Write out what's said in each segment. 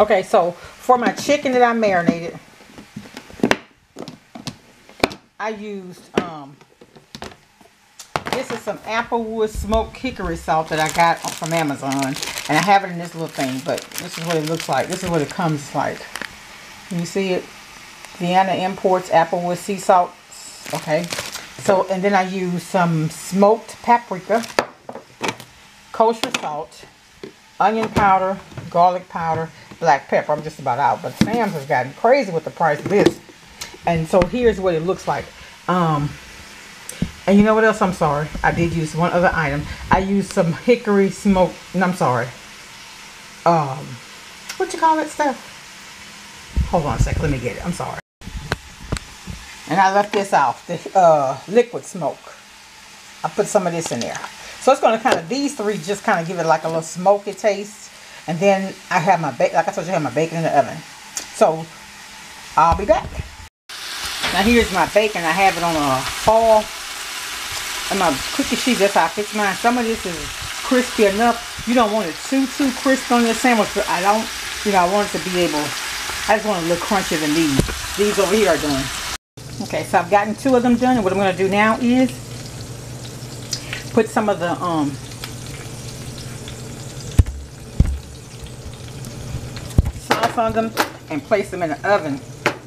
Okay, so for my chicken that I marinated, I used this is some Applewood smoked hickory salt that I got from Amazon, and I have it in this little thing. But this is what it looks like. This is what it comes like. Can you see it? Vienna Imports Applewood sea salt. Okay. So, and then I use some smoked paprika, kosher salt, onion powder, garlic powder, black pepper. I'm just about out, but Sam's has gotten crazy with the price of this. And so here's what it looks like. And you know what else? I'm sorry. I did use one other item. I used some hickory smoked, no, I'm sorry. What you call that stuff? Hold on a second. Let me get it. I'm sorry. And I left this off. The liquid smoke. I put some of this in there. So it's going to kind of, these three just kind of give it like a little smoky taste. And then I have my bacon, like I told you, I have my bacon in the oven. So I'll be back. Now here's my bacon. I have it on a foil. And my cookie sheet, that's how I fix mine. Some of this is crispy enough. You don't want it too crisp on your sandwich, but I don't, you know, I want it to be able, I just want it a little crunchier than these. These over here are done. Okay, so I've gotten 2 of them done, and what I'm going to do now is put some of the sauce on them and place them in the oven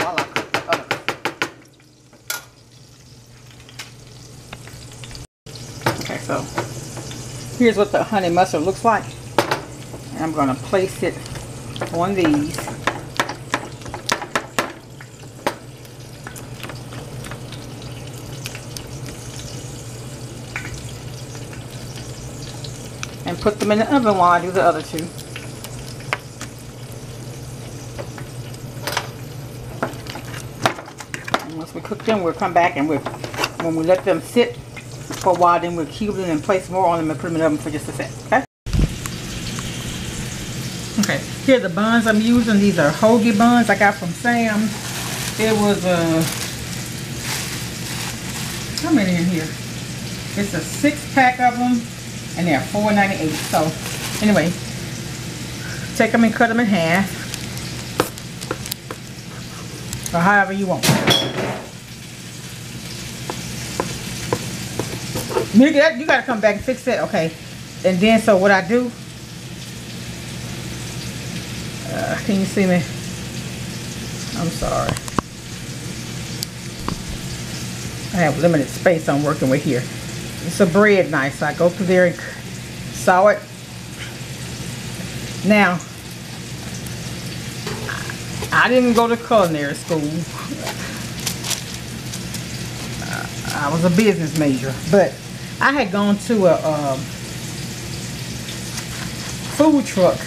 while I cook the others. Okay, so here's what the honey mustard looks like. And I'm going to place it on these. And put them in the oven while I do the other 2. And once we cook them, we'll come back and when we let them sit for a while, then we'll cube them and place more on them and put them in the oven for just a sec. Okay? Okay, here are the buns I'm using. These are hoagie buns I got from Sam's. It was how many in here? It's a 6-pack of them. And they're $4.98. So anyway, take them and cut them in half, or however you want. You got to come back and fix that. Okay. And then so what I do? Can you see me? I'm sorry. I have limited space I'm working with here. It's a bread knife, so I go through there and saw it. Now, I didn't go to culinary school. I was a business major, but I had gone to a food truck,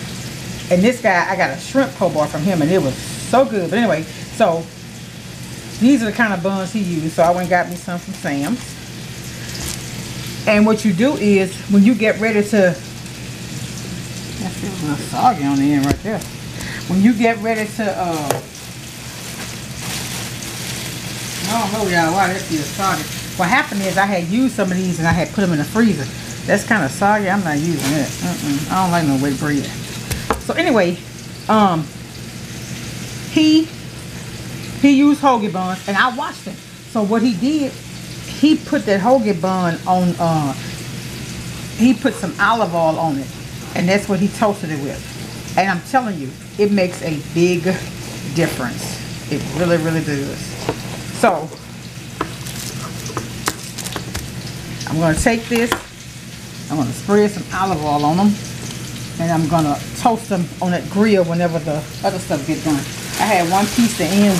and this guy, I got a shrimp po' bar from him, and it was so good. But anyway, so these are the kind of buns he used, so I went and got me some from Sam's. And what you do is, when you get ready to, that feels a little soggy on the end right there. When you get ready to, I don't know y'all why that feels soggy. What happened is I had used some of these and I had put them in the freezer. That's kind of soggy. I'm not using it. I don't like no wet bread. So anyway, he used hoagie buns, and I watched him. So what he did, he put that hoagie bun on, he put some olive oil on it, and that's what he toasted it with. And I'm telling you, it makes a big difference. It really, really does. So, I'm going to take this, I'm going to spread some olive oil on them, and I'm going to toast them on that grill whenever the other stuff gets done. I had one piece to end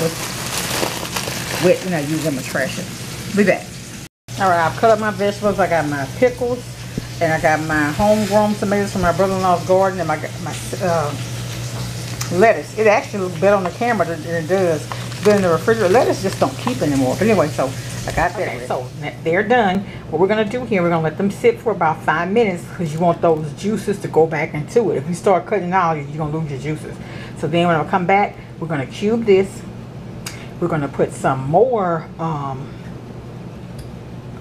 with, you know, use them to trash it. Be back. Alright, I've cut up my vegetables. I got my pickles, and I got my homegrown tomatoes from my brother-in-law's garden, and my lettuce. It actually looks better on the camera than it does. But in the refrigerator, lettuce just don't keep anymore. But anyway, so I got that. Okay, so they're done. What we're going to do here, we're going to let them sit for about 5 minutes, because you want those juices to go back into it. If you start cutting out, you're going to lose your juices. So then when I come back, we're going to cube this. We're going to put some more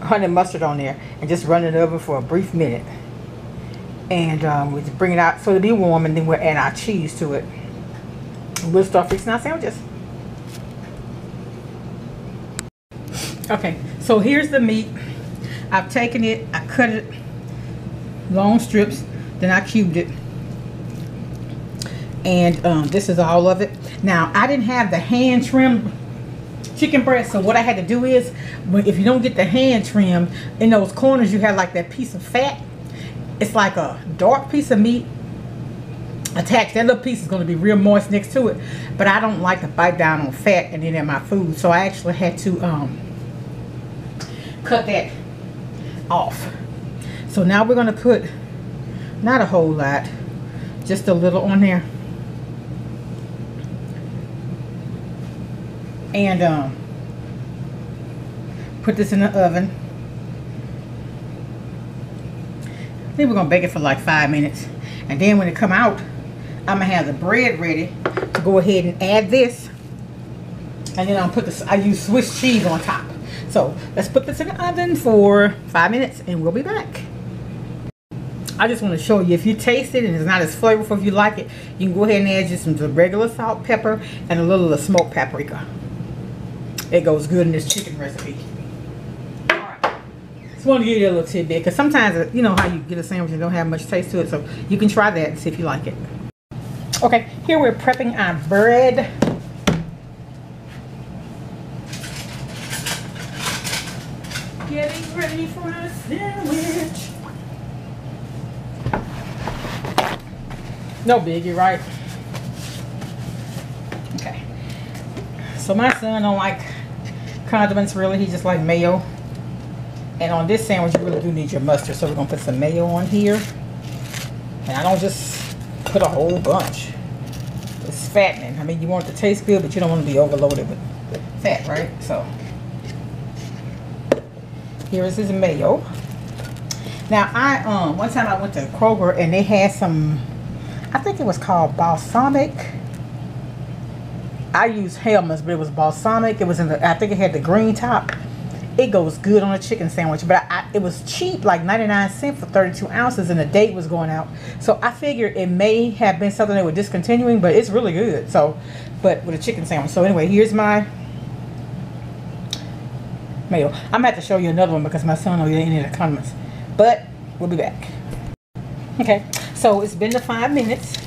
honey mustard on there and just run it in the oven for a brief minute. And we'll just bring it out so it'll be warm, and then we'll add our cheese to it. We'll start fixing our sandwiches. Okay, so here's the meat. I've taken it, I cut it long strips, then I cubed it. And this is all of it. Now, I didn't have the hand trimmed chicken breast, so what I had to do is, if you don't get the hand trim, in those corners you have like that piece of fat. It's like a dark piece of meat attached. That little piece is going to be real moist next to it, but I don't like to bite down on fat and then in my food, so I actually had to cut that off. So now we're going to put not a whole lot, just a little on there. And put this in the oven. I think we're gonna bake it for like 5 minutes, and then when it come out, I'm gonna have the bread ready to go ahead and add this, and then I'll put this. I use Swiss cheese on top. So let's put this in the oven for 5 minutes, and we'll be back. I just want to show you, if you taste it and it's not as flavorful, if you like it, you can go ahead and add just some regular salt, pepper, and a little of smoked paprika. It goes good in this chicken recipe. Alright. Just want to give you a little tidbit, because sometimes, you know how you get a sandwich and don't have much taste to it, so you can try that and see if you like it. Okay, here we're prepping our bread. Getting ready for a sandwich. No biggie, right? Okay. So my son don't like condiments really. He just like mayo. And on this sandwich you really do need your mustard. So we're gonna put some mayo on here. And I don't just put a whole bunch. It's fattening. I mean, you want it to taste good, but you don't want to be overloaded with fat, right? So here is his mayo. Now I one time I went to Kroger and they had some, I think it was called balsamic. I used Hellmann's, but it was balsamic. It was in the, I think it had the green top. It goes good on a chicken sandwich, but it was cheap, like 99 cents for 32 ounces, and the date was going out. So I figured it may have been something they were discontinuing, but it's really good. So, but with a chicken sandwich. So anyway, here's my mayo. I'm gonna have to show you another one because my son don't eat any of the condiments. But we'll be back. Okay, so it's been the 5 minutes.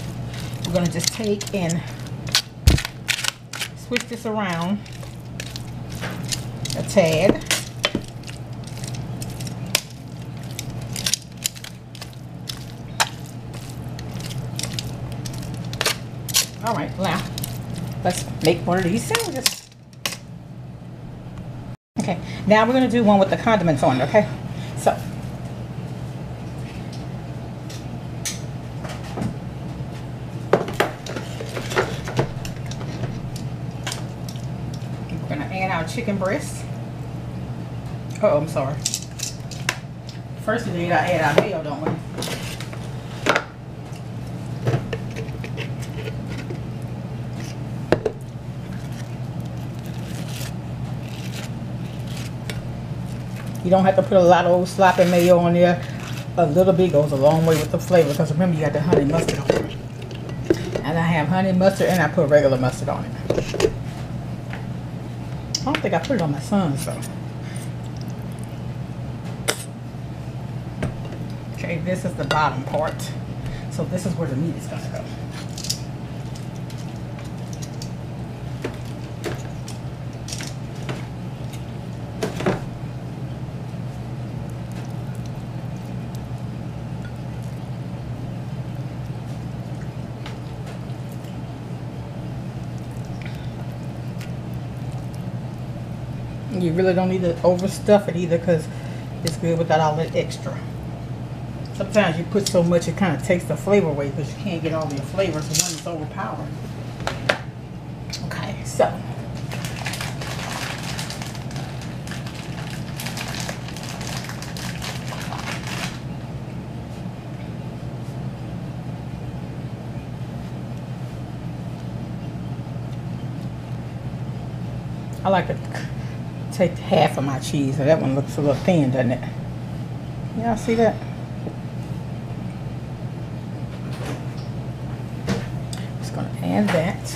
We're gonna just take and switch this around a tad. All right, now let's make one of these sandwiches. Okay, now we're gonna do one with the condiments on it, okay? So we're gonna add our chicken breast. Oh, I'm sorry. First we need to add our mayo, don't we? You don't have to put a lot of old sloppy mayo on there. A little bit goes a long way with the flavor, because remember you got the honey mustard on it. And I have honey mustard and I put regular mustard on it. I don't think I put it on my son's though. Okay, this is the bottom part. So this is where the meat is going to go. You really don't need to overstuff it either, because it's good without all that extra. Sometimes you put so much it kind of takes the flavor away, because you can't get all the flavors when it's overpowering. Okay, so I like to take half of my cheese. So that one looks a little thin, doesn't it? Y'all see that? Just gonna add that.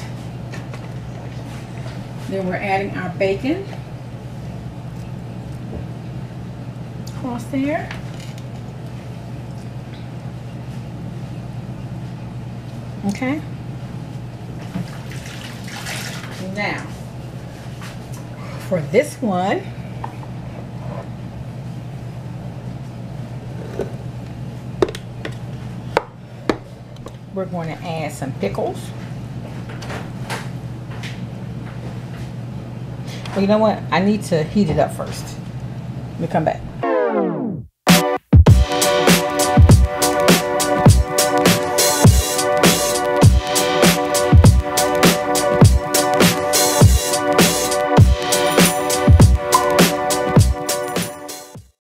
Then we're adding our bacon across there. Okay. Now, for this one, we're going to add some pickles. Well, you know what? I need to heat it up first. Let me come back.